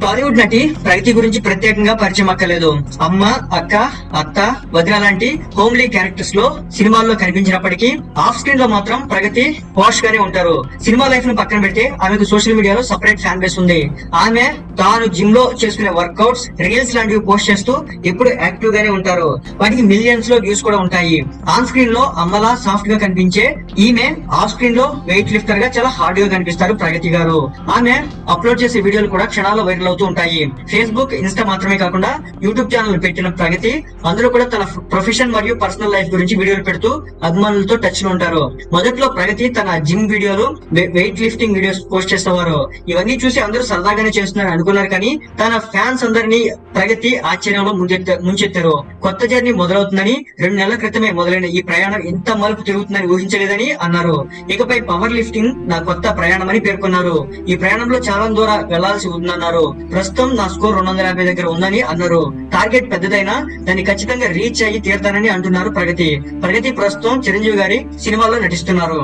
టాలీవుడ్ నటి ప్రగతి గురించి ప్రత్యేకంగా పరిచయం అక్కర్లేదు. అమ్మ, అక్క, అత్త, వదిన లాంటి హోమ్లీ క్యారెక్టర్స్ లో సినిమాల్లో కనిపించినప్పటికీ ఆఫ్ స్క్రీన్ లో మాత్రం ప్రగతి పాష్ గానే ఉంటారు. సినిమా లైఫ్ ను పక్కన పెడితే ఆమెకు సోషల్ మీడియాలో సెపరేట్ ఫ్యాన్ బేస్ ఉంది. ఆమె తాను జిమ్ లో చేసుకునే వర్కౌట్స్, రీల్స్ లాంటివి పోస్ట్ చేస్తూ ఎప్పుడు యాక్టివ్ గానే ఉంటారు. వాటికి మిలియన్స్ లో వ్యూస్ కూడా ఉంటాయి. ఆన్ స్క్రీన్ లో అమ్మలా సాఫ్ట్ గా కనిపించే ఈమె ఆఫ్ స్క్రీన్ లో వెయిట్ లిఫ్టర్ గా చాలా హార్డ్ గా కనిపిస్తారు ప్రగతి గారు. ఆమె అప్లోడ్ చేసే వీడియోలు కూడా క్షణాల్లో వైరల్ అవుతూ ఉంటాయి. ఫేస్బుక్, ఇన్స్టా మాత్రమే కాకుండా యూట్యూబ్ ఛానల్ పెట్టిన ప్రగతి అందులో కూడా తన ప్రొఫెషన్ మరియు పర్సనల్ లైఫ్ గురించి వీడియోలు పెడుతూ అభిమానులతో టచ్ లో ఉంటారు. మొదట్లో ప్రగతి తన జిమ్ వీడియోలు, వెయిట్ లిఫ్టింగ్ వీడియోస్ పోస్ట్ చేసేవారు. ఇవన్నీ చూసి అందరూ సరదాగానే చేస్తున్నారు అనుకున్నారు, కానీ తన ఫ్యాన్స్ అందరినీ ప్రగతి ఆశ్చర్యంలో ముంచెత్తారు. కొత్త జర్నీ మొదలవుతుందని, 2 నెలల క్రితమే మొదలైన ఈ ప్రయాణం ఇంత మలుపు తిరుగుతుందని ఊహించలేదని అన్నారు. ఇకపై పవర్ లిఫ్టింగ్ నా కొత్త ప్రయాణమని పేర్కొన్నారు. ఈ ప్రయాణంలో చాలా దూరం వెళ్లాల్సి ఉందన్నారు. ప్రస్తుతం నా స్కోర్ 250 దగ్గర ఉందని అన్నారు. టార్గెట్ పెద్దదైనా దాన్ని ఖచ్చితంగా రీచ్ అయ్యి తీరుతానని అంటున్నారు ప్రగతి. ప్రస్తుతం చిరంజీవి గారి సినిమాల్లో నటిస్తున్నారు.